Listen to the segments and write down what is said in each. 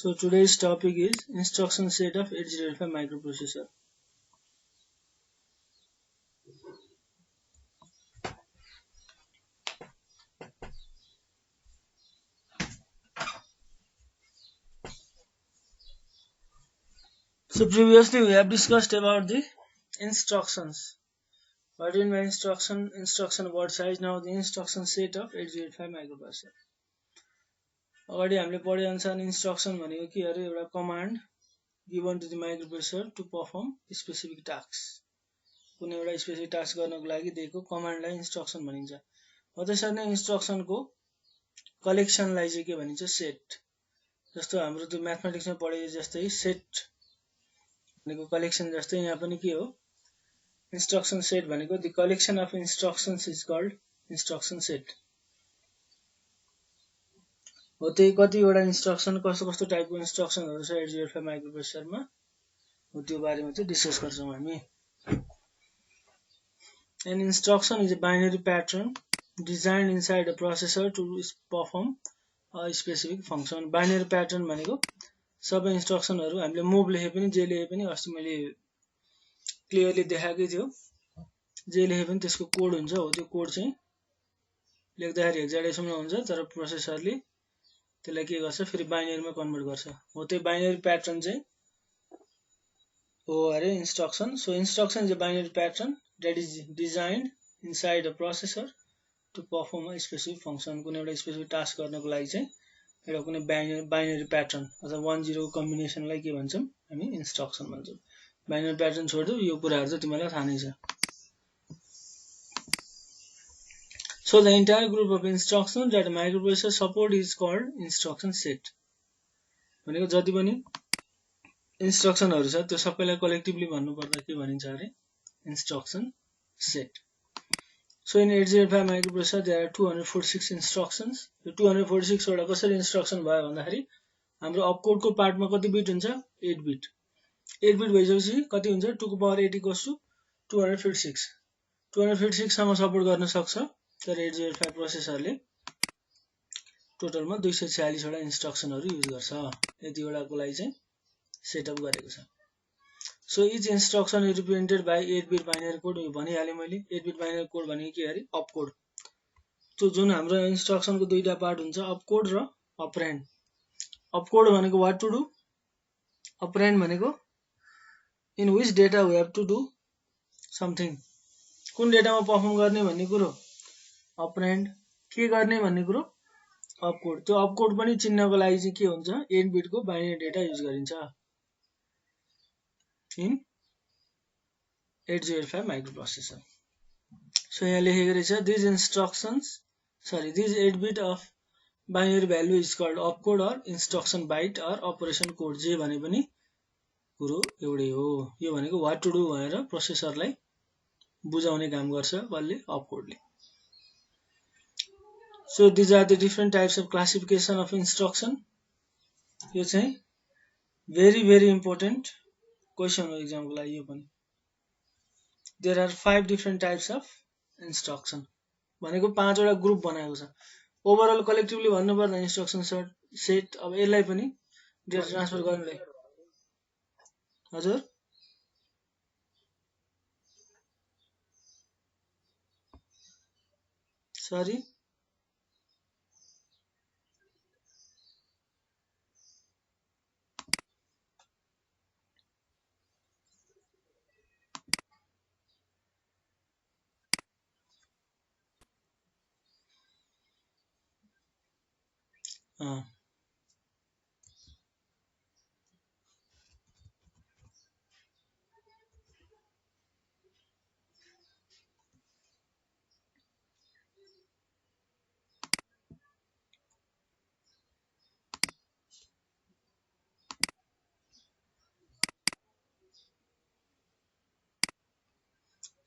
So today's topic is instruction set of 8085 microprocessor. So previously we have discussed about the instructions. What do you mean by instruction? Instruction word size. Now the instruction set of 8085 microprocessor. अगाडि हामीले पढे अनुसार instruction भनेको के अरे एउटा command given to the microprocessor to perform specific tasks. कुनै एउटा स्पेसिफिक टास्क गर्नको लागि दिएको कमान्डलाई इन्स्ट्रक्सन भनिन्छ। हो त्यसरी नै इन्स्ट्रक्सन को कलेक्सनलाई चाहिँ के भनिन्छ सेट। जस्तो हाम्रो त्यो म्याथमेटिक्समा पढे जस्तै सेट भनेको कलेक्सन जस्तै यहाँ पनि के हो इन्स्ट्रक्सन सेट भनेको the collection of instructions is called instruction set. हो त्यही कतिवटा इन्स्ट्रक्सन कस्तो कस्तो टाइपको इन्स्ट्रक्सनहरु छ 8085 माइक्रोप्रोसेसरमा हो त्यो बारेमा चाहिँ डिस्कस गर्छौं हामी। An instruction is a binary pattern designed inside a processor to perform a specific function. Binary pattern भनेको सबै इन्स्ट्रक्सनहरु हामीले मुभ लेखे पनि जे लेखे पनि अस्ति मैले क्लियरली देखाएकै थियो। जे लेखे पनि त्यसको कोड हुन्छ। हो त्यो कोड चाहिँ लेख्दाखेरि हेक्साडेसिमल हुन्छ तर प्रोसेसरले त्यसलाई के गर्छ फेरि बाइनरीमा कन्भर्ट गर्छ। हो त्यो बाइनरी प्याटर्न चाहिँ हो अरे instruction. So instruction is a binary pattern that is designed inside a processor to perform a specific function. कुनै एउटा स्पेसिफिक टास्क गर्नको लागि चाहिँ एउटा कुनै बाइनरी प्याटर्न अथवा 1 0 कम्बिनेसनलाई के भन्छौं हामी इन्स्ट्रक्सन भन्छौं। बाइनरी प्याटर्न छोड्दियौ यो कुराहरु चाहिँ तिमीलाई थाहा नै छ। So the entire group of instructions that a microprocessor support is called instruction set. भनेको जति पनि इन्स्ट्रक्सनहरु छ त्यो सबैलाई कलेक्टिभली भन्नु पर्दा के भनिन्छ अरे instruction set. So in 8085 microprocessor there are 246 instructions. यो 246 वटा कसरी इन्स्ट्रक्सन भयो भन्दाखेरि हाम्रो अपकोड को पार्टमा कति बिट हुन्छ 8 बिट। 8 बिट भइसकेपछि कति हुन्छ 2 को पावर 8 इक्वल्स टु 256। 256 सम्म सपोर्ट गर्न सक्छ तर 8085 प्रोसेसरले टोटलमा 246 वटा इन्स्ट्रक्सनहरु युज गर्छ। यति वटाको लागि चाहिँ सेटअप गरेको छ। So each instruction is represented by 8-bit binary code. यो भनिहाले मैले 8-bit binary code भनेको के अरे अपकोड। त्यो जुन हाम्रो इन्स्ट्रक्सनको दुईटा पार्ट हुन्छ अपकोड र अपरेन्ड। अपकोड भनेको व्हाट टु डु, अपरेन्ड भनेको in which data we have to do something. कुन डेटामा परफर्म गर्ने भन्ने कुरो अपरेन्ड, के गर्ने भन्ने कुरो अपकोड। त्यो अपकोड पनि चिन्नको लागि चाहिँ के हुन्छ 8 बिट को बाइनरी डेटा युज गरिन्छ in 8085 microprocessor. So यहाँ लेखेको रहेछ these 8 bit of binary value is called opcode or instruction byte or operation code. जे भने पनि कुरो एउटै हो। यो भनेको what to do भनेर प्रोसेसरलाई बुझाउने काम गर्छ कसले अपकोडले। So these are the different types of classification of instruction. यो चाहिँ very important question हो exam को लागि यो पनि। There are 5 different types of instruction. भनेको 5 वटा ग्रुप बनाएको छ। ओभरअल कलेक्टिभली भन्नु पर्दा इन्स्ट्रक्सन सेट अब यसलाई पनि डेटा ट्रान्सफर गर्नलाई हजुर sorry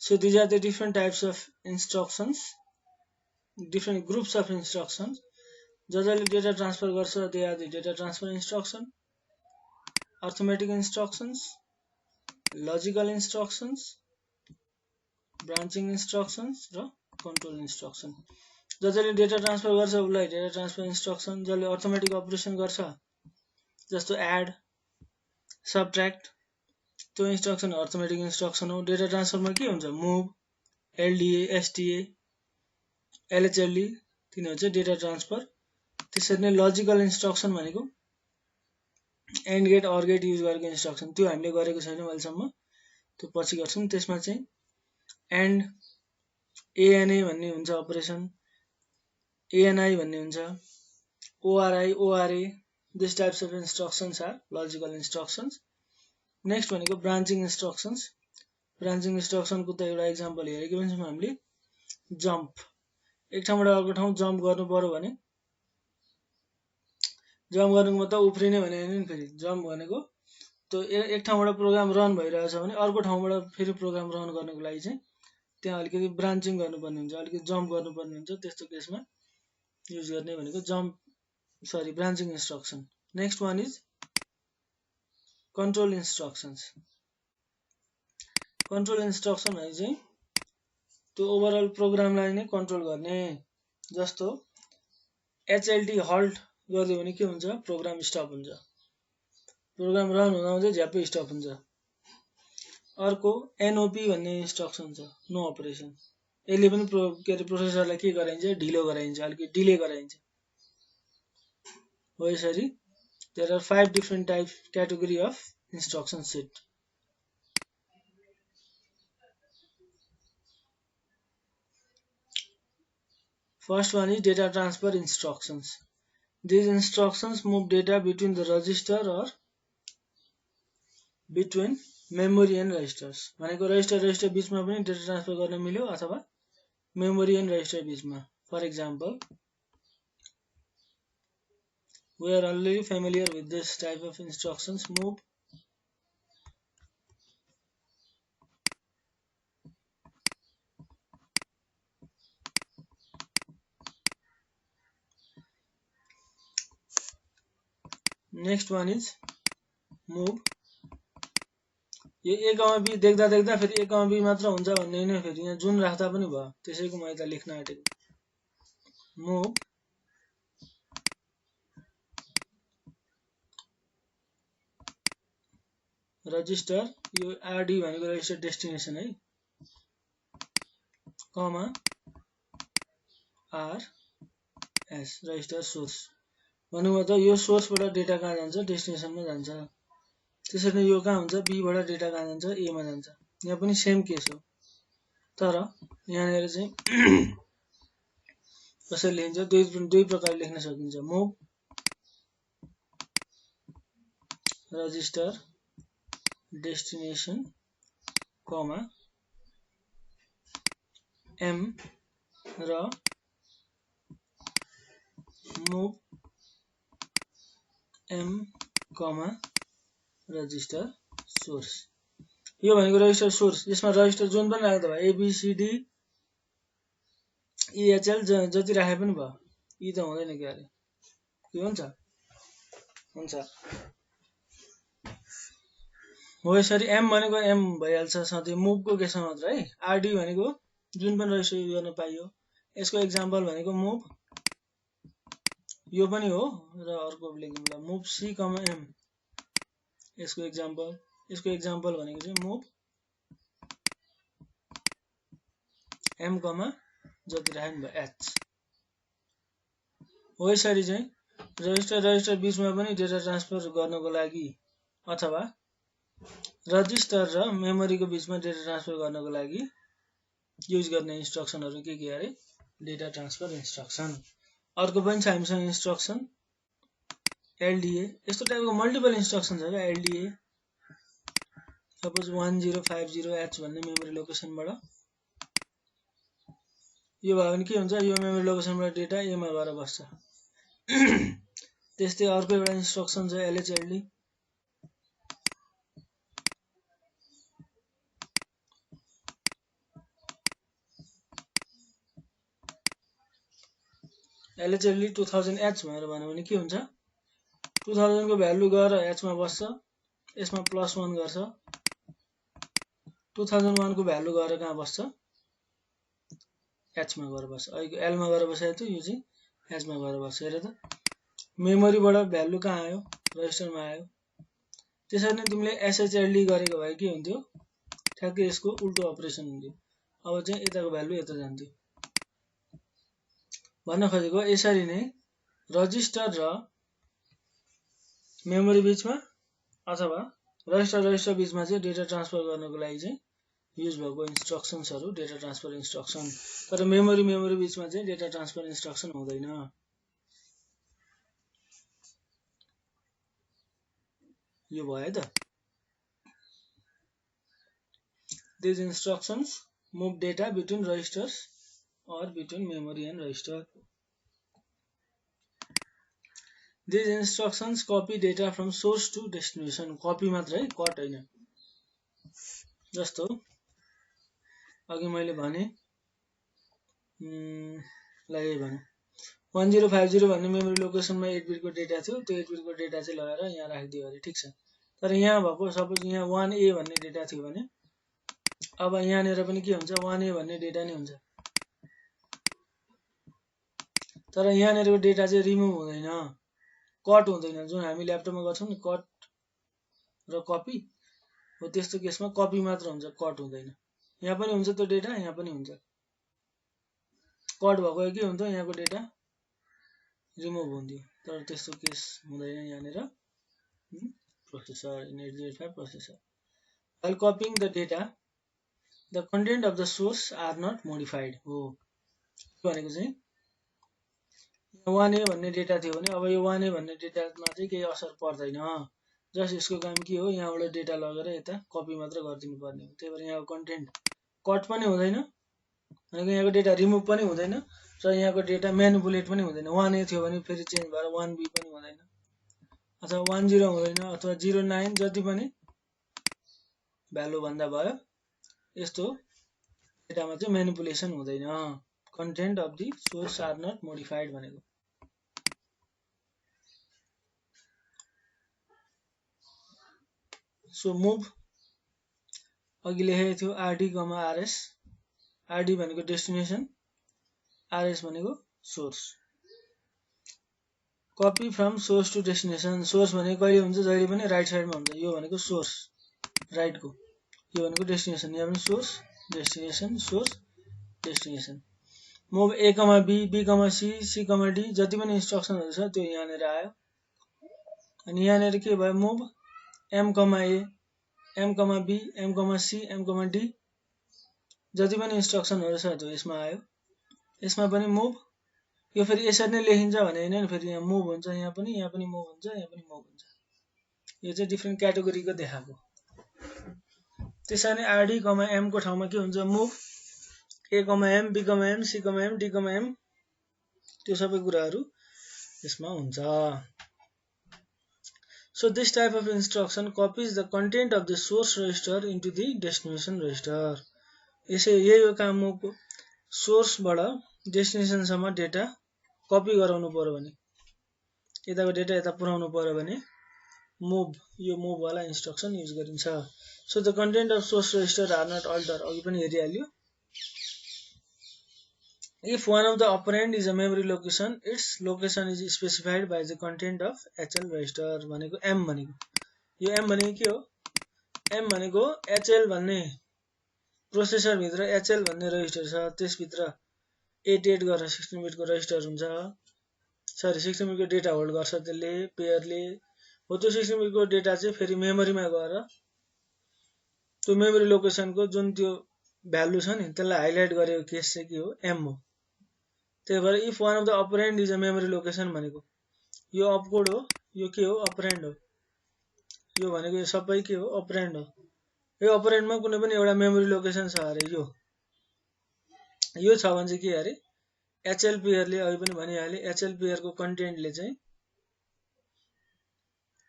So these are the different types of instructions, different groups of instructions. जसले डेटा ट्रान्सफर गर्छ they are the data transfer instruction, arithmetic instructions, logical instructions, branching instructions र control instruction. जसले data transfer गर्छ उलाई data transfer instruction, जसले arithmetic operation गर्छ जस्तो add, subtract, त्यो इन्स्ट्रक्सन अर्थमेटिक इन्स्ट्रक्सन हो। डेटा ट्रान्सफरमा के हुन्छ, मुभ, एलडिए, एसटिए, एलएचएलडी, तिनीहरू चाहिँ डेटा ट्रान्सफर। त्यसरी नै लजिकल इन्स्ट्रक्सन भनेको and gate, or gate use गरेको इन्स्ट्रक्सन, त्यो हामीले गरेको छैनौँ अहिलेसम्म, त्यो पछि गर्छौँ। त्यसमा चाहिँ एन्ड, एएनए भन्ने हुन्छ अपरेसन, एएनआई भन्ने हुन्छ, ORI, ORA, this types of instructions are logical instructions. Next भनेको ब्रान्चिङ इन्स्ट्रक्सन्स। ब्रान्चिङ इन्स्ट्रक्सनको त एउटा इक्जाम्पल हेरेको पनि छौँ हामीले, जम्प, एक ठाउँबाट अर्को ठाउँ जम्प गर्नु पर्यो भने, जम्प गर्नुको मतलब उफ्रिने भने नि, फेरि जम्प भनेको त्यो एक ठाउँबाट प्रोग्राम रन भइरहेछ भने अर्को ठाउँबाट फेरि प्रोग्राम रन गर्नको लागि चाहिँ त्यहाँ अलिकति ब्रान्चिङ गर्नुपर्ने हुन्छ, अलिकति जम्प गर्नुपर्ने हुन्छ। त्यस्तो केसमा युज गर्ने भनेको branching instruction. Next one is control instructions. Control instruction भने चाहिँ त्यो ओभरअल प्रोग्रामलाई नै कन्ट्रोल गर्ने। जस्तो एचएलटी हल्ट गरिदियो भने के हुन्छ, प्रोग्राम स्टप हुन्छ, प्रोग्राम रन हुँदाहुँदै झ्याप्पै स्टप हुन्छ। अर्को एनओपी भन्ने इन्स्ट्रक्सन छ, नो अपरेसन, यसले पनि प्रोसेसरलाई के गराइन्छ, ढिलो गराइन्छ, अलिकति डिले गराइन्छ। हो यसरी there are 5 different type category of instruction set. First one is data transfer instructions. These instructions move data between the register or between memory and registers. भनेको रजिस्टर बीचमा पनि डेटा ट्रान्सफर गर्न मिल्यो अथवा मेमोरी एन्ड रजिस्टर बीचमा। For example, we are already familiar with this type of instructions, move, next one is move। यो ए कमा be देख्दा देख्दा फेरि ए कमा बी मात्र हुन्छ भन्ने हैन, फेरि यहाँ जुन राख्दा पनि भयो, त्यसैको म यता लेख्न आँटेको। मुभ रजिस्टर, यो आरडी भनेको रजिस्टर डेस्टिनेसन है, कमा आर एस रजिस्टर सोर्स। भन्नुको त यो सोर्सबाट डेटा कहाँ जान्छ, डेस्टिनेसनमा जान्छ। त्यसरी नै यो कहाँ हुन्छ, बी बाट डेटा कहाँ जान्छ, ए मा जान्छ। यहाँ पनि सेम केस हो, तर यहाँनिर चाहिँ कसरी लेखिन्छ, दुई प्रकारले लेख्न सकिन्छ। Move register destination comma M र move M comma register source. यो भनेको रजिस्टर सोर्स, यसमा रजिस्टर जुन पनि राख्दा भयो, एबीसीडी इएचएल जति राखे पनि भयो, यी त हुँदैन के अरे, के हुन्छ हुन्छ। हो यसरी एम भनेको एम भइहाल्छ सधैँ, मुभको केसमा मात्र है। आरडी भनेको जुन पनि रजिस्टर युज गर्न पाइयो। यसको एक्जाम्पल भनेको मुभ, यो पनि हो र अर्को लेखौँला मुभ सी कमा एम, यसको एक्जाम्पल भनेको चाहिँ मुभ एम कमा जति राख्नु भयो एच। हो यसरी चाहिँ रजिस्टर बीचमा पनि डेटा ट्रान्सफर गर्नको लागि अथवा रजिस्टर र मेमोरीको बीचमा डेटा ट्रान्सफर गर्नको लागि युज गर्ने इन्स्ट्रक्सनहरु के अरे, डेटा ट्रान्सफर इन्स्ट्रक्सन। अर्को पनि छ हामीसँग इन्स्ट्रक्सन एलडीए। यस्तो टाइपको मल्टिपल इन्स्ट्रक्सन छ क्या एलडीए। सपोज 1050H भन्ने मेमोरी लोकेसनबाट यो भयो भने के हुन्छ, यो मेमोरी लोकेसनबाट डेटा ए मा गएर बस्छ। त्यस्तै अर्को एउटा इन्स्ट्रक्सन छ एलएचएलडी। एलएचएलडी 2000H भनेर भन्यो भने के हुन्छ, 2000 को भ्यालु गएर H मा बस्छ, यसमा +1 गर्छ। 2001 को भ्यालु गएर कहाँ बस्छ, H मा गएर बस्छ। अहिले L मा गएर बसेको थियो, यो चाहिँ H मा गएर बस्छ। हेर त मेमोरीबाट भ्यालु कहाँ आयो, रजिस्टरमा आयो। त्यसरी नै तिमीले SHLD गरेको भए के हुन्थ्यो, ठ्याक्कै यसको उल्टो अपरेसन हुन्थ्यो। अब चाहिँ यताको भ्यालु यता जान्थ्यो। भन्न खोजेको यसरी नै रजिस्टर र मेमोरी बिचमा अथवा रजिस्टर बिचमा चाहिँ डेटा ट्रान्सफर गर्नको लागि चाहिँ युज भएको इन्स्ट्रक्सन्सहरु डेटा ट्रान्सफर इन्स्ट्रक्सन। तर मेमोरी बिचमा चाहिँ डेटा ट्रान्सफर इन्स्ट्रक्सन हुँदैन। यो भयो है त। These instructions move data between registers or between memory and register. These instructions copy data from source to destination. Copy मात्र है, कट हैन। जस्तो अघि मैले भने लागि भने 1050 भन्ने मेमोरी लोकेसनमा 8 बिटको डेटा थियो, त्यो 8 बिटको डेटा चाहिँ लगाएर यहाँ राखिदियो अरे, ठीक छ। तर यहाँ भएको सपोज यहाँ 1A भन्ने डेटा थियो भने अब यहाँनिर पनि के हुन्छ, 1A भन्ने डेटा नै हुन्छ। तर यहाँनिरको डेटा चाहिँ रिमुभ हुँदैन, कट हुँदैन। जुन हामी ल्यापटपमा गर्छौं नि कट र कपी हो, त्यस्तो केसमा कपी मात्र हुन्छ, कट हुँदैन। यहाँ पनि हुन्छ त्यो डेटा, यहाँ पनि हुन्छ। कट भएको के हुन्थ्यो, यहाँको डेटा रिमुभ हुन्थ्यो। तर त्यस्तो केस हुँदैन यहाँनिर। Processor in 8085 processor. While copying the data, the content of the source are not modified. हो भनेको चाहिँ 1A भन्ने डेटा थियो भने अब यो 1A भन्ने डेटामा चाहिँ केही असर पर्दैन। जस्ट यसको काम के हो, यहाँबाट डेटा लगेर यता कपी मात्र गरिदिनु पर्ने हो। त्यही भएर यहाँको कन्टेन्ट कट पनि हुँदैन, भनेको यहाँको डेटा रिमुभ पनि हुँदैन र यहाँको डेटा म्यानिपुलेट पनि हुँदैन। 1A थियो भने फेरि चेन्ज भएर 1B पनि हुँदैन, अथवा 10 हुँदैन, अथवा 09 जति पनि भ्यालु भन्दा भयो। यस्तो डेटामा चाहिँ म्यानिपुलेसन हुँदैन। Content of the source are not modified भनेको। सो मुभ अघि लेखेको थियो RD, RS। RD भनेको डेस्टिनेसन, RS भनेको source. Copy from source to destination. Source भनेको कहिले हुन्छ, जहिले पनि राइट साइडमा हुन्छ। यो भनेको सोर्स राइटको, यो भनेको डेस्टिनेसन। यहाँ पनि source destination, source destination. Move A, B, B, C, C, D जति पनि इन्स्ट्रक्सनहरु छ त्यो यहाँनिर आयो। अनि यहाँनिर के भयो, move M, A, M, B, M, C, M, D जति पनि इन्स्ट्रक्सनहरु छ त्यो यसमा आयो। यसमा पनि मुभ, यो फेरि यसरी नै लेखिन्छ भने हैन, फेरि यहाँ मुभ हुन्छ, यहाँ पनि मुभ हुन्छ, यहाँ पनि मुभ हुन्छ। यो चाहिँ डिफरेन्ट क्याटेगोरीको देखाएको। त्यसरी नै RD, M को ठाउँमा के हुन्छ, move A, M, B, M, C, M, D, M त्यो सबै कुराहरु यसमा हुन्छ। So this type of instruction copies the content of the source register into the destination register. यसै यही हो काम हो, सोर्सबाट डेस्टिनेसन सम्म डेटा कपी गराउनु पर्यो भने, यताको डेटा यता पुर्याउनु पर्यो भने मुभ, यो मुभ वाला इन्स्ट्रक्सन युज गरिन्छ। So the content of source register are not altered. अघि पनि हेरिहाल्यो। If one of the operand is a memory location, its location is specified by the content of HL register. भनेको M भनेको, यो M भनेको के हो, M भनेको HL भन्ने प्रोसेसर भित्र HL भन्ने रजिस्टर छ, त्यसभित्र 88 गरेर 16 बिटको रजिस्टर हुन्छ। सरी 16 बिटको डेटा होल्ड गर्छ त्यसले, पेयरले हो। त्यो 16 बिटको डेटा चाहिँ फेरि मेमोरीमा गएर त्यो मेमोरी लोकेसनको जुन त्यो भ्यालु छ नि त्यसलाई हाइलाइट गरेको केस चाहिँ के हो, M हो। त्यही भएर if one of the operand is a memory location भनेको यो अपकोड हो, यो के हो, अपरेन्ड हो। यो भनेको यो सबै के हो, अपरेन्ड हो। यो अपरेन्डमा कुनै पनि एउटा मेमोरी लोकेसन छ अरे, यो छ भने चाहिँ के अरे, HL पेयरले अघि पनि भनिहाले, HL पेयरको कन्टेन्टले चाहिँ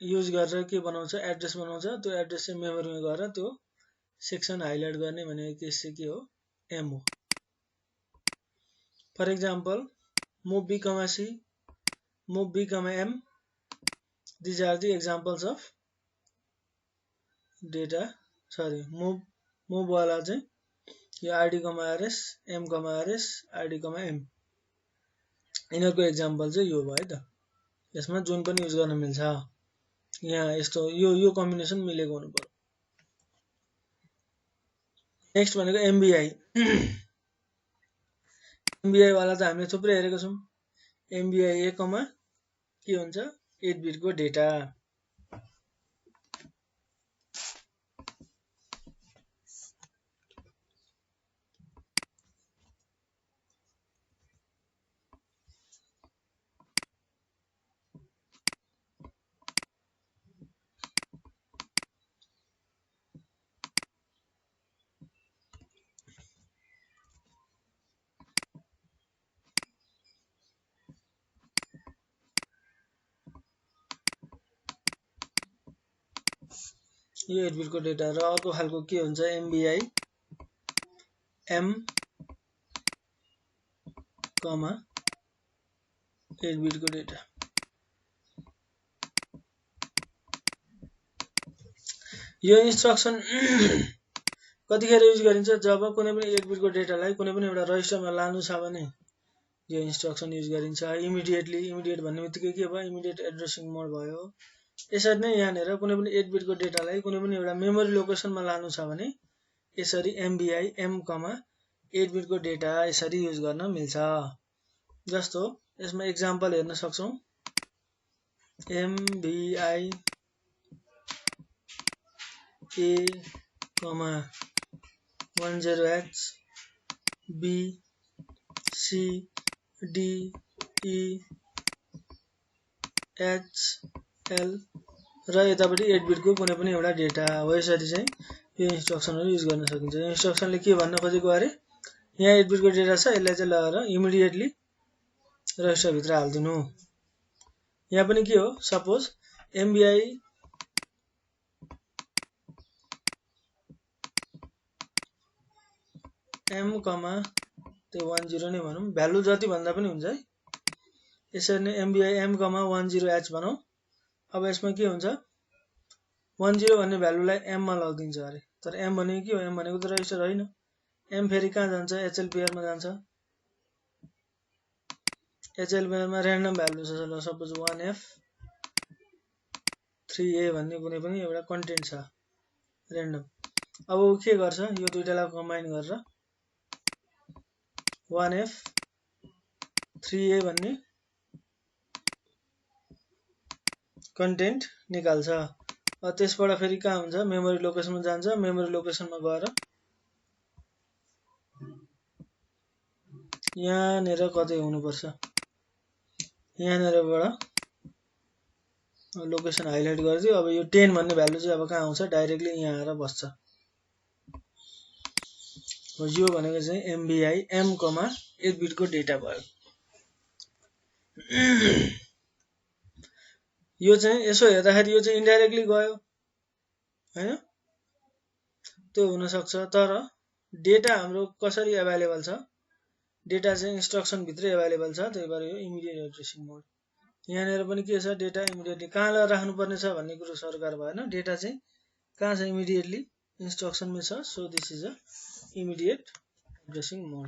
युज गरेर के बनाउँछ, एड्रेस बनाउँछ। त्यो एड्रेस चाहिँ मेमोरीमा गएर त्यो सेक्सन हाइलाइट गर्ने भनेको केस चाहिँ के हो, M हो। For example, move B, C, move B, M. These are the examples of data. Sorry, move वाला चाहिँ यो RD, RS, M, RS, RD, M यिनीहरुको एक्जाम्पल चाहिँ यो भयो त। यसमा जुन पनि युज गर्न मिल्छ। यहाँ यस्तो यो कम्बिनेसन मिलेको हुनु पर्यो। नेक्स्ट भनेको एमबीआई एमबीआई वाला त हामीले थुप्रै हेरेको छौँ। एमबीआई ए कमा के हुन्छ 8 बिटको डेटा। यो 8 बिटको डेटा र अर्को खालको के हुन्छ एमबीआई एम कमा 8 बिटको डेटा। यो इन्स्ट्रक्सन कतिखेर युज गरिन्छ जब कुनै पनि 8 बिटको डेटालाई कुनै पनि एउटा रजिस्टरमा लानु छ भने यो इन्स्ट्रक्सन युज गरिन्छ। इमिडिएट भन्ने बित्तिकै के भयो इमिडिएट एड्रेसिङ मोड भयो। यसरी नै यहाँनिर कुनै पनि 8 बिटको डेटालाई कुनै पनि एउटा मेमोरी लोकेसनमा लानु छ भने यसरी एमबीआई एम कमा 8 बिटको डेटा यसरी युज गर्न मिल्छ। जस्तो यसमा एक्जाम्पल हेर्न सक्छौं MVI A comma 10h B C D E H L र यतापट्टि 8 बिटको कुनै पनि एउटा डेटा हो। यसरी चाहिँ यो इन्स्ट्रक्सनहरु युज गर्न सकिन्छ। यो इन्स्ट्रक्सनले के भन्न खोजेको अरे यहाँ 8 बिटको डेटा छ यसलाई चाहिँ लगाएर इमिडिएटली रजिस्टर भित्र हाल्दिनु। यहाँ पनि के हो सपोज एमबीआई एम कमा त्यो 10 नै भनौं भ्यालु जति भन्दा पनि हुन्छ है। यसरी नै एमबीआई एम कमा 10h भनौं। अब यसमा के हुन्छ 10 भन्ने भ्यालुलाई एम मा लगिदिन्छ अरे तर एम भनेको के हो एम भनेको त रजिस्टर होइन। एम फेरि कहाँ जान्छ एचएल पेयर मा जान्छ। एचएल पेयर मा र्यान्डम भ्यालु छ सपोज 1f 3a भन्ने कुनै पनि एउटा कन्टेन्ट छ र्यान्डम। अब के गर्छ यो दुईटालाई कम्बाइन गरेर 1f 3a भन्ने कन्टेन्ट निकाल्छ। त्यसबाट फेरि कहाँ हुन्छ मेमोरी लोकेसनमा जान्छ। मेमोरी लोकेसनमा गएर यहाँनेर कतै हुनुपर्छ यहाँनेरबाट लोकेसन हाइलाइट गरिदियो। अब यो 10 भन्ने भ्यालु चाहिँ अब कहाँ आउँछ डाइरेक्टली यहाँ आएर बस्छ। यो भनेको चाहिँ एमबीआई एम कमा 8 बिटको डेटा भयो। यो चाहिँ यसो हेर्दाखेरि यो चाहिँ इन्डाइरेक्टली गयो हैन त्यो हुन सक्छ। तर डेटा हाम्रो कसरी अवेलेबल छ डेटा चाहिँ इन्स्ट्रक्सन भित्रै अवेलेबल छ। त्यही भएर यो इमिडिएट एड्रेसिङ मोड। यहाँनेर पनि के छ डेटा इमिडिएटली कहाँ राख्नु पर्ने छ भन्ने कुरो सरकार भएन। डेटा चाहिँ कहाँ छ इमिडिएटली इन्स्ट्रक्सनमै छ। So this is a immediate addressing mode.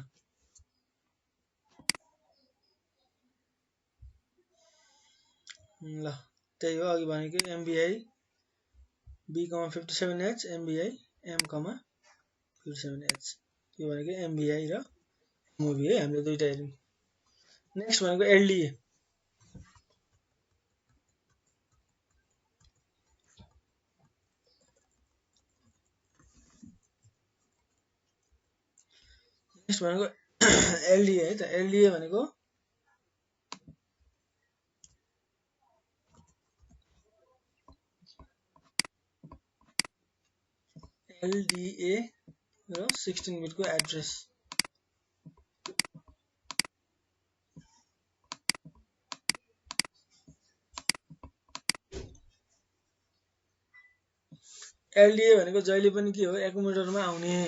ल त्यही हो अघि भनेको MBI B comma 57h MBI M comma 57h यो भनेको एमबीआई र मुभी है हामीले दुईटा हेर्यौं। नेक्स्ट भनेको एलडीए। नेक्स्ट भनेको एलडीए है त। एलडीए भनेको एलडीए र 16 बिटको एड्रेस। एलडीए भनेको जहिले पनि के हो एकुमुलेटरमा आउने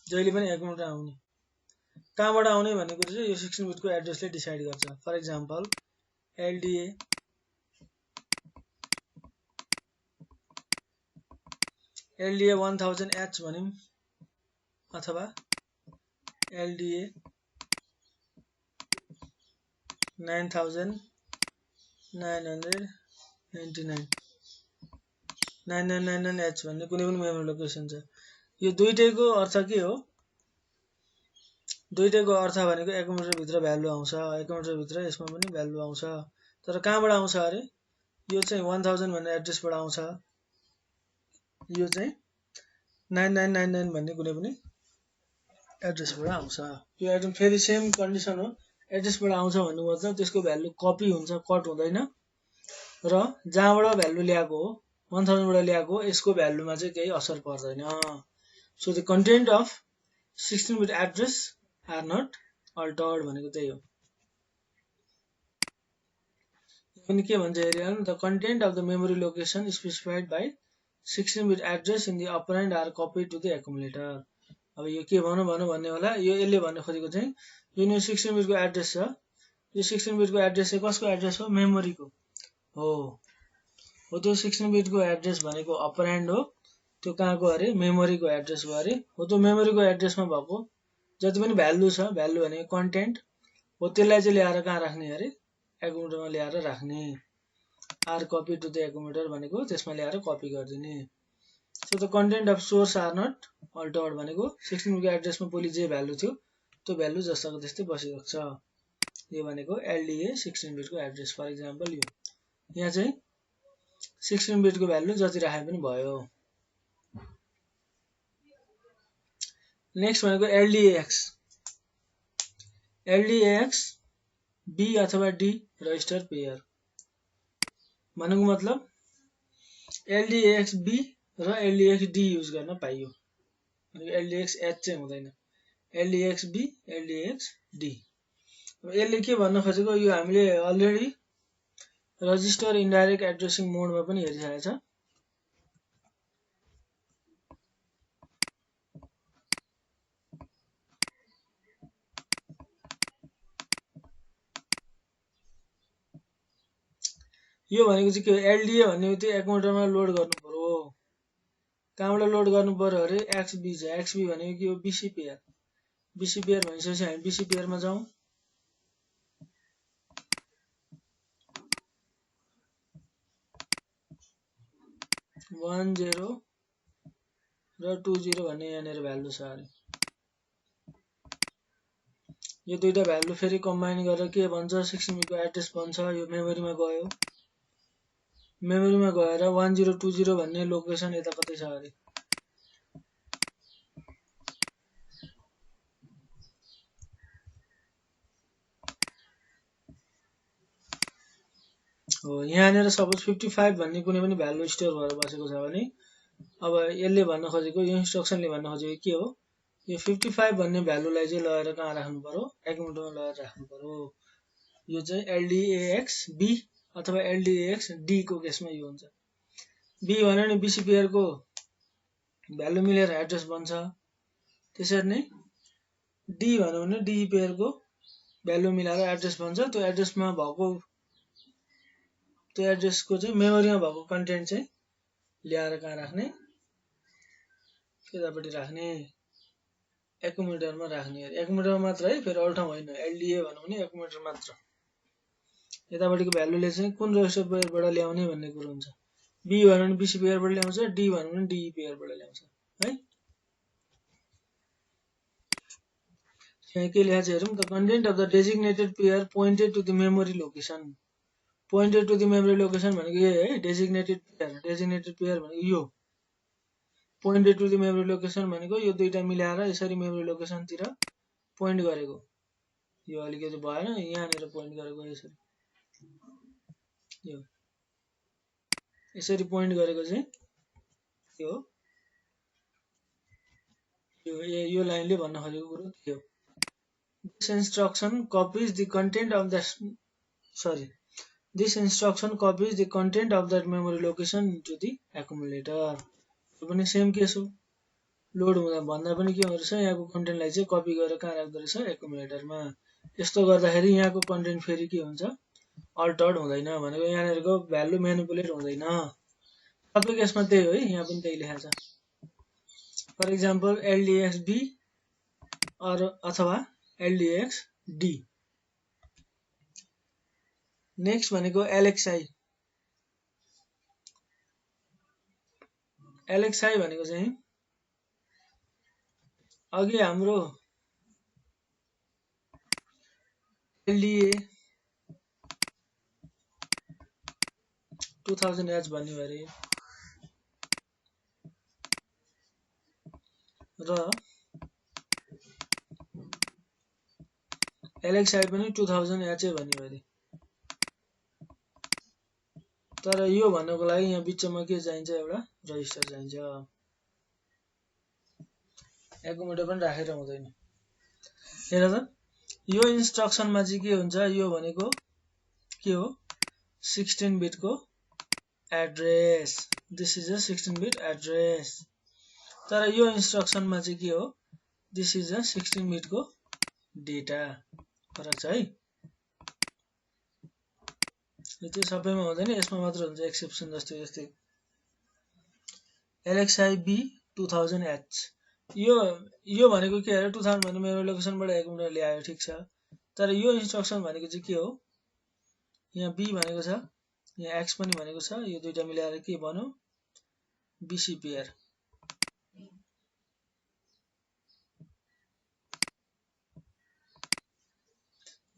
जहिले पनि एकुमुलेटर आउने। कहाँबाट आउने भन्ने कुरा चाहिँ यो 16 बिटको एड्रेसले डिसाइड गर्छ। For example LDA LDA 1000h भनिम अथवा एलडीए 9999 9999H भन्ने कुनै पनि मेमोरी लोकेसन छ। यो दुईटैको अर्थ के हो? दुईटैको अर्थ भनेको एकुमुलेटर भित्र भ्यालु आउँछ, एकुमुलेटर भित्र यसमा पनि भ्यालु आउँछ। तर कहाँबाट आउँछ अरे? यो चाहिँ 1000 भन्ने एड्रेसबाट आउँछ। यो चाहिँ 9999 भन्ने कुनै पनि एड्रेसबाट आउँछ। यो एकदम फेरि सेम कन्डिसन हो। एड्रेसबाट आउँछ भन्नु मतलब त्यसको भ्यालु कपी हुन्छ, कट हुँदैन। र जहाँबाट भ्यालु ल्याएको हो 1000 बाट ल्याएको हो यसको भ्यालुमा चाहिँ केही असर पर्दैन। So the content of 16 bit address are not altered भनेको त्यही हो। पनि के भन्छ हेरिहाल न, the content of the memory location specified by 16 bit address in the operand are copied to the accumulator. अब यो के भनौँ भन्ने होला, यो यसले भन्न खोजेको चाहिँ जुन यो 16 बिटको एड्रेस छ, यो 16 बिटको एड्रेस चाहिँ कसको एड्रेस हो? मेमोरीको हो। त्यो 16 बिटको एड्रेस भनेको अपरेन्ड हो। त्यो कहाँको अरे? मेमोरीको एड्रेस हो अरे। हो त्यो मेमोरीको एड्रेसमा भएको जति पनि भ्यालु छ, भ्यालु भनेको कन्टेन्ट हो, त्यसलाई चाहिँ ल्याएर कहाँ राख्ने अरे? एकुमुलेटरमा ल्याएर राख्ने। Are copy to the accumulator भनेको त्यसमा ल्याएर कपी गरिदिने। So the content of source are not altered भनेको 16 बिटको एड्रेसमा पहिले जे भ्यालु थियो त्यो भ्यालु जस्ताको त्यस्तै बसिरहेको छ। यो भनेको एलडीए 16 बिटको एड्रेस। फर इक्जाम्पल यो यहाँ चाहिँ 16 बिटको भ्यालु जति राखे पनि भयो। नेक्स्ट भनेको एलडीएक्स। एलडीएक्स बी अथवा डी रजिस्टर पेयर भनेको मतलब एलडीएक्स बी र एलडीएक्स डी युज गर्न पाइयो। एलडीएक्स एच चाहिँ हुँदैन। एलडीएक्स बी, एलडीएक्स डी। यसले के भन्न खोजेको, यो हामीले अलरेडी रजिस्टर इन्डाइरेक्ट एड्रेसिङ मोडमा पनि हेरिसकेको छ। यो भनेको चाहिँ के हो? एलडीए भन्ने बित्तिकै एकुमुलेटरमा लोड गर्नु पर्यो। कहाँबाट लोड गर्नु पर्यो अरे? एक्सबी छ। एक्सबी भनेको के हो? BC pair. बीसी पेयर भनिसकेपछि हामी बीसी पेयरमा जाउँ। वन 0 र 20 भन्ने यहाँनिर भ्यालु छ अरे। यो दुईटा भ्यालु फेरि कम्बाइन गरेर के भन्छ? 16 बिटको एड्रेस बन्छ। यो मेमोरीमा गयो। मेमोरीमा गएर 1020 भन्ने लोकेसन यता कतै छ अरे। हो यहाँनिर सपोज 55 भन्ने कुनै पनि भ्यालु स्टोर भएर बसेको छ भने अब यसले भन्न खोजेको, यो इन्स्ट्रक्सनले भन्न खोजेको के हो? यो 55 भन्ने भ्यालुलाई चाहिँ लगेर कहाँ राख्नु पर्यो? एकुमुलेटरमा लगेर राख्नु पर्यो। यो चाहिँ एलडीएक्स बी अथवा एलडीएक्स डी को केसमा यो हुन्छ। बी भन्यो भने बीसी पेयरको भ्यालु मिलेर एड्रेस बन्छ। त्यसरी नै डी भन्यो भने डी पेयरको भ्यालु मिलाएर एड्रेस बन्छ। त्यो एड्रेसमा भएको त्यो एड्रेसको चाहिँ मेमोरीमा भएको कन्टेन्ट चाहिँ ल्याएर कहाँ राख्ने? यतापट्टि राख्ने, एकुमुलेटरमा राख्ने। एकुमुलेटरमा मात्र है, फेरि अरू ठाउँ होइन। एलडीए भन्यो भने एकुमुलेटर मात्र। यतापट्टिको भ्यालुले चाहिँ कुन रजिस्टर पेयरबाट ल्याउने भन्ने कुरो हुन्छ। बी भन्यो भने बीसी पेयरबाट ल्याउँछ, डी भन्यो भने डी पेयरबाट ल्याउँछ है। यहाँ के लेखा छ हेरौँ। The content of the designated pair pointed to the memory location. Pointed to the memory location भनेको यो है। डेजिग्नेटेड पेयर, डेजिग्नेटेड पेयर भनेको यो। Pointed to the memory location भनेको यो दुईटा मिलाएर यसरी मेमोरी लोकेसनतिर पोइन्ट गरेको। यो अलिकति भएन, यहाँनिर पोइन्ट गरेको यसरी। यो यसरी पोइन्ट गरेको चाहिँ यो यो लाइनले भन्न खोजेको कुरो के हो? This instruction copies the content of the This instruction copies the content of that memory location into the accumulator. यो पनि सेम केस हो। लोड हुँदा भन्दा पनि के हुँदो रहेछ? यहाँको कन्टेन्टलाई चाहिँ कपी गरेर कहाँ राख्दो रहेछ? एकुमुलेटरमा। यस्तो गर्दाखेरि यहाँको कन्टेन्ट फेरि के हुन्छ? अल्टर्ड हुँदैन। भनेको यहाँनिरको भ्यालु म्यानिपुलेट हुँदैन। सबै केसमा त्यही हो है। यहाँ पनि त्यही लेखा छ। फर इक्जाम्पल एलडीएक्स बी अथवा एलडीएक्स डी। नेक्स्ट भनेको एलएक्सआई। LXI भनेको चाहिँ अघि हाम्रो LDA 2000H भन्ने भरे र LXI पनि 2000H भन्ने भरे। तर यो भन्नको लागि यहाँ बिचमा के चाहिन्छ, एउटा रजिस्टर चाहिन्छ। एकुमुलेटर पनि राखेर हुँदैन। हेर त यो इन्स्ट्रक्सनमा चाहिँ के हुन्छ, यो भनेको के हो 16 बिट को address. This is a 16 bit address. तर यो इन्स्ट्रक्सनमा चाहिँ के हो, दिस इज अ 16 बिट को डेटा। फरक छ है। यो चाहिँ सबैमा हुँदैन, यसमा मात्र हुन्छ एक्सेप्सन। जस्तै LXI B 2000H यो भनेको के हो, 2000 भन्ने मेमोरी लोकेसनबाट एकुमुलेटर ल्यायो, ठीक छ। तर यो इन्स्ट्रक्सन भनेको चाहिँ के हो, यहाँ B भनेको छ, यहाँ X पनि भनेको छ, यो दुईटा मिलाएर के भन्यो BC पेयर।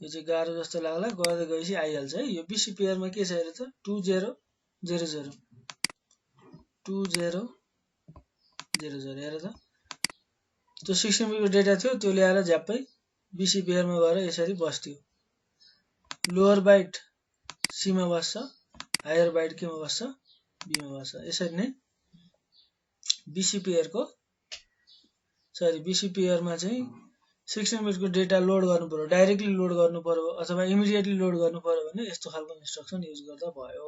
यो चाहिँ गाह्रो जस्तो लाग्ला, गर्दै गएपछि आइहाल्छ है। यो BC पेयरमा के छ हेर त 2000 2000 हेर त त्यो 16 बिटको डेटा थियो, त्यो ल्याएर झ्याप्पै BC पेयरमा गएर यसरी बस्थ्यो। लोअर बाइट C मा बस्छ, हायर बाइट के मा बस्छ B मा बस्छ। यसरी नै BC पेयरमा चाहिँ 16 बिटको डेटा लोड गर्नु पर्यो, डाइरेक्टली लोड गर्नु पर्यो अथवा इमिडिएटली लोड गर्नु पर्यो भने यस्तो खालको इन्स्ट्रक्सन युज गर्दा भयो।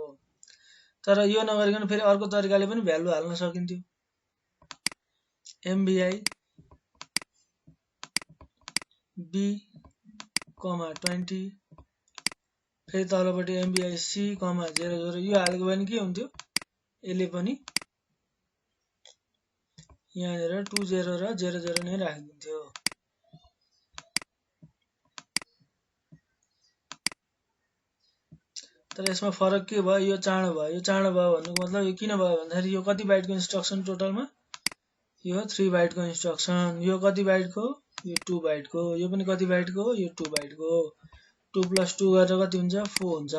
तर यो नगरिकन फेरि अर्को तरिकाले पनि भ्यालु हाल्न सकिन्थ्यो। MBI B, 20 फेरि तलपट्टि MBI C, 00 यो हालेको भने के हुन्थ्यो, यसले पनि यहाँनिर 20 र 00 नै राखिदिन्थ्यो। तर यसमा फरक के भयो, यो चाँडो भयो। यो चाँडो भयो भन्नुको मतलब यो किन भयो भन्दाखेरि यो कति बाइटको इन्स्ट्रक्सन टोटलमा, यो 3 बाइटको इन्स्ट्रक्सन। यो कति बाइटको, यो 2 बाइटको। यो पनि कति बाइटको, यो 2 बाइटको। 2 + 2 गरेर कति हुन्छ, 4 हुन्छ।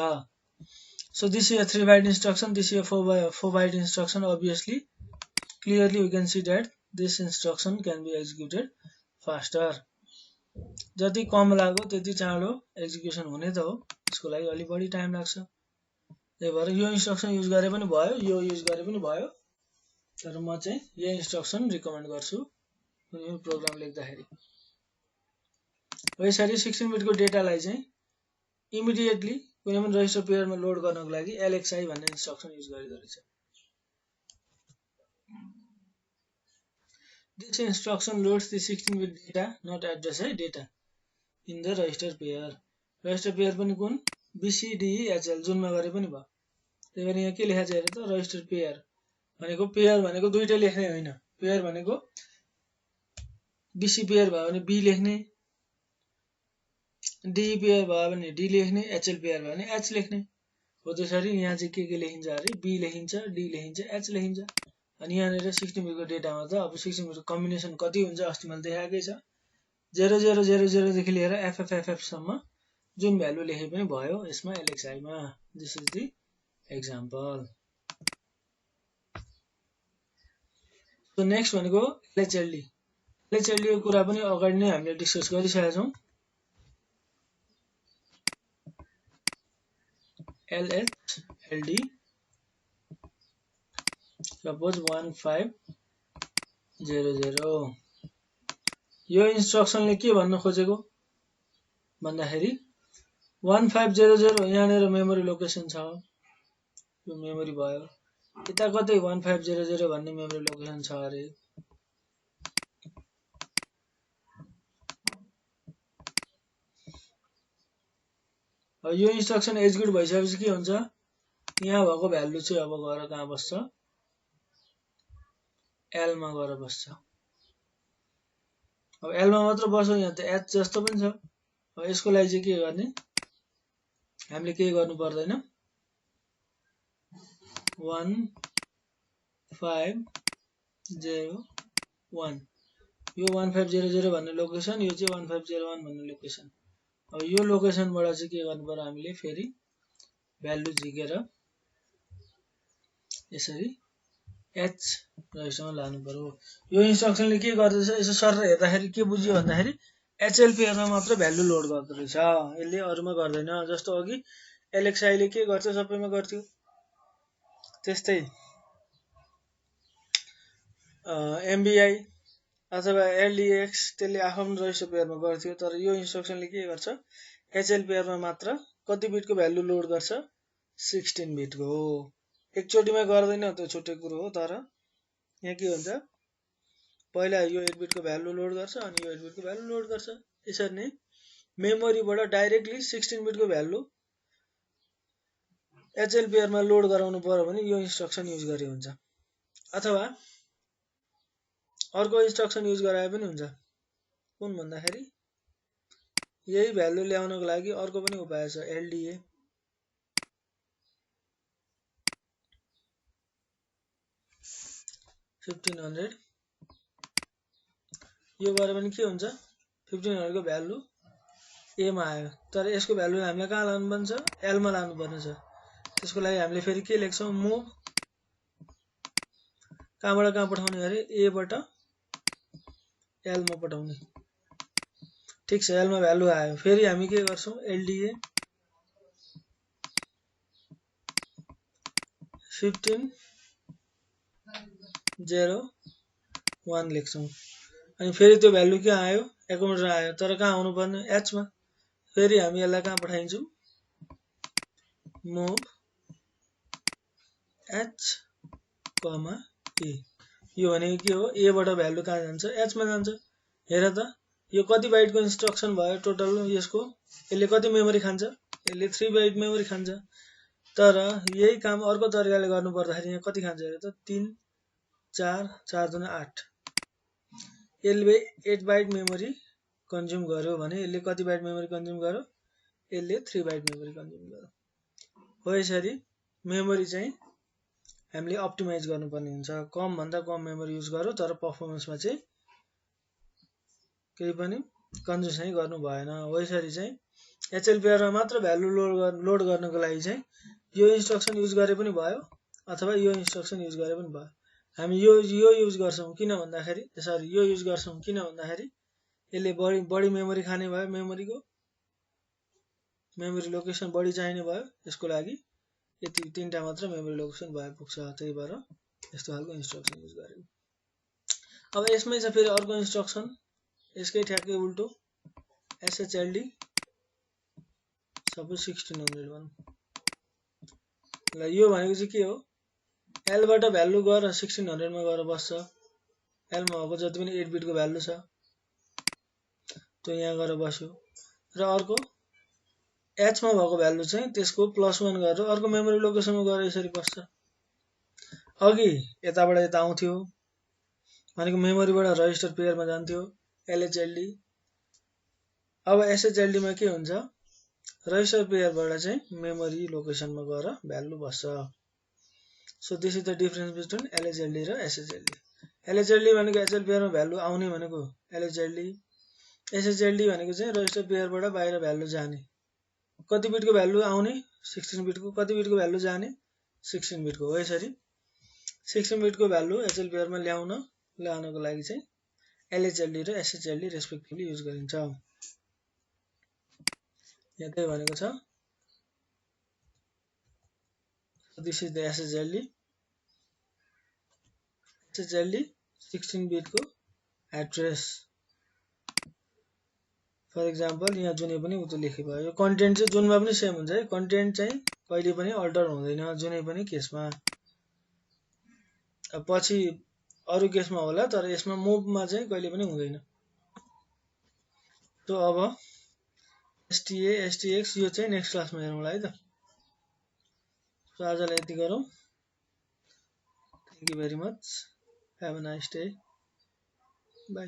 So this is a 3 byte instruction, this is a 4 byte instruction. Obviously, clearly we can see that this instruction can be executed faster. जति कम लाग्यो त्यति चाँडो एक्जिक्युसन हुने त हो, यसको लागि अलि बढी टाइम लाग्छ। त्यही भएर यो इन्स्ट्रक्सन युज गरे पनि भयो, यो युज गरे पनि भयो। तर म चाहिँ यो इन्स्ट्रक्सन रिकमेन्ड गर्छु कुनै प्रोग्राम लेख्दाखेरि। यसरी 16 बिटको डेटालाई चाहिँ इमिडिएटली कुनै पनि रजिस्टर पेयरमा लोड गर्नको लागि LXI भन्ने इन्स्ट्रक्सन युज गरिएको रहेछ। This instruction loads the 16 bit data, not address है, data in the register pair. Register pair पनि कुन BCDEHL जुनमा गरे पनि भयो। त्यही भएर यहाँ के लेखा छ हेर त, रजिस्टर पेयर भनेको दुईटै लेख्ने होइन। पेयर भनेको BC पेयर भयो भने B लेख्ने, D पेयर भयो भने D लेख्ने, HL पेयर भयो भने H लेख्ने हो। त्यसरी यहाँ चाहिँ के लेखिन्छ अरे, B लेखिन्छ, D लेखिन्छ, H लेखिन्छ। अनि यहाँनिर 16 बिटको डेटामा त अब 16 बिटको कम्बिनेसन कति हुन्छ अस्ति मैले देखाएकै छ। 0000 देखि लिएर FFFF सम्म जुन भ्यालु लेखे पनि भयो यसमा LXI मा। This is the example. So next भनेको LHLD। LHLD को कुरा पनि अगाडि नै हामीले डिस्कस गरिसकेका छौं। LHLD सपोज 1500 यो इन्स्ट्रक्सनले के भन्न खोजेको भन्दाखेरि 1500 यहाँनिर मेमोरी लोकेसन छ, यो मेमोरी भयो। यता कतै 1500 भन्ने मेमोरी लोकेसन छ अरे। अब यो इन्स्ट्रक्सन एक्जिक्युट भइसकेपछि के हुन्छ, यहाँ भएको भ्यालु चाहिँ अब गएर कहाँ बस्छ, L मा गएर बस्छ। अब L मा मात्र बस्यो, यहाँ त H जस्तो पनि छ। अब यसको लागि चाहिँ के गर्ने, हामीले केही गर्नु पर्दैन। 1500 0 1 यो 1500 भन्ने लोकेसन, यो चाहिँ 1501 भन्ने लोकेसन। अब यो लोकेसनबाट चाहिँ के गर्नु पर्यो हामीले फेरि भ्यालु झिकेर यसरी H रजिस्टरमा लानु पर्यो। यो इन्स्ट्रक्सनले के गर्दैछ यसो सर हेर्दाखेरि के बुझ्यो भन्दाखेरि HL पेयरमा मात्र भ्यालु लोड गर्दो रहेछ, यसले अरूमा गर्दैन। जस्तो अघि LXI ले के गर्छ सबैमा गर्थ्यो, त्यस्तै MBI अथवा LDX त्यसले आफ्नो रजिस्टर पेयरमा गर्थ्यो। तर यो इन्स्ट्रक्सनले के गर्छ HL पेयरमा मात्र कति बिटको भ्यालु लोड गर्छ 16 बिटको हो। एकचोटीमा गर्दैन त्यो छुट्टै कुरो हो, तर यहाँ के हुन्छ पहिला यो 8 बिटको भ्यालु लोड गर्छ अनि यो 8 बिटको भ्यालु लोड गर्छ। यसरी नै मेमोरीबाट डाइरेक्टली 16 बिटको भ्यालु HL पेयरमा लोड गराउनु पर्यो भने यो इन्स्ट्रक्सन युज गरे हुन्छ, अथवा अर्को इन्स्ट्रक्सन युज गराए पनि हुन्छ। कुन भन्दाखेरि यही भ्यालु ल्याउनको लागि अर्को पनि उपाय छ, LDA। यो गरे पनि के हुन्छ 1500 को भ्यालु A मा आयो, तर यसको भ्यालु हामीले कहाँ लानु पर्छ L मा लानु पर्ने छ। त्यसको लागि हामीले फेरि के लेख्छौं मुभ कहाँबाट कहाँ पठाउने गरे A बाट L मा पठाउने। ठीक छ, L मा भ्यालु आयो, फेरि हामी के गर्छौं LDA 1501 लेख्छौं अनि फेरि त्यो भ्यालु के आयो एकुमुलेटर आयो, तर कहाँ आउनु पर्ने H मा। फेरि हामी यसलाई कहाँ पठाइन्छौं मुभ H, A। यो भनेको के हो A बाट भ्यालु कहाँ जान्छ H मा जान्छ। हेर त यो कति बाइटको इन्स्ट्रक्सन भयो टोटल यसको, यसले कति मेमोरी खान्छ यसले 3 बाइट मेमोरी खान्छ। तर यही काम अर्को तरिकाले गर्नु पर्दाखेरि यहाँ कति खान्छ हेर त 3 4 4 दुना 8। यसले 8 बाइट मेमोरी कन्ज्युम गर्यो भने यसले कति बाइट मेमोरी कन्ज्युम गर्यो यसले 3 बाइट मेमोरी कन्ज्युम गर्यो। हो यसरी मेमोरी चाहिँ हामीले अप्टिमाइज गर्नुपर्ने हुन्छ, कम भन्दा कम मेमोरी युज गर्यो तर परफर्मेन्समा चाहिँ केही पनि कन्जुसाइ गर्नु भएन। हो यसरी चाहिँ HL पेयरमा मात्र भ्यालु लोड गर्नको लागि चाहिँ यो इन्स्ट्रक्सन युज गरे पनि भयो अथवा यो इन्स्ट्रक्सन युज गरे पनि भयो। हामी यो युज गर्छौं किन भन्दाखेरि सरी यो युज गर्छौं किन भन्दाखेरि यसले बढी मेमोरी खाने भयो, मेमोरी लोकेसन बढी चाहिने भयो, यसको लागि यति तीनटा मात्र मेमोरी लोकेसन भए पुग्छ। त्यही भएर यस्तो खालको इन्स्ट्रक्सन युज गरेको। अब यसमै छ फेरि अर्को इन्स्ट्रक्सन यसकै ठ्याक्कै उल्टो SHLD सबै 1600 भनौं। ल यो भनेको चाहिँ के हो L बाट भ्यालु गएर 1600 मा गएर बस्छ। L मा भएको जति पनि 8 बिटको भ्यालु छ त्यो यहाँ गएर बस्यो र अर्को H मा भएको भ्यालु चाहिँ त्यसको +1 गरेर अर्को मेमोरी लोकेसनमा गएर यसरी बस्छ। अघि यताबाट यता आउँथ्यो भनेको मेमोरीबाट रजिस्टर पेयरमा जान्थ्यो LHLD। अब SHLD मा के हुन्छ रजिस्टर पेयरबाट चाहिँ मेमोरी लोकेसनमा गएर भ्यालु बस्छ। So this is the difference between LHLD र SHLD। LHLD भनेको HL पेयरमा भ्यालु आउने भनेको LHLD, SHLD भनेको चाहिँ रजिस्टर पेयरबाट बाहिर भ्यालु जाने। कति बिटको भ्यालु आउने 16 बिटको, कति बिटको भ्यालु जाने 16 बिटको। हो यसरी 16 बिटको भ्यालु HL पेयरमा ल्याउनको लागि चाहिँ LHLD र SHLD रेस्पेक्टिभली युज गरिन्छ। यहाँ त्यही भनेको छ। दिस इज द SHLD 16 बिटको एड्रेस। फर एक्जाम्पल यहाँ जुनै पनि उतो लेखे भयो। यो कन्टेन्ट चाहिँ जुनमा पनि सेम हुन्छ है, कन्टेन्ट चाहिँ कहिले पनि अल्टर हुँदैन जुनै पनि केसमा। पछि अरु केसमा होला तर यसमा मुभमा चाहिँ कहिले पनि हुँदैन। सो अब STA STX यो चाहिँ नेक्स्ट क्लासमा हेरौँला है त। सो आजलाई यति गरौँ। Thank you very much. Have a nice day. By.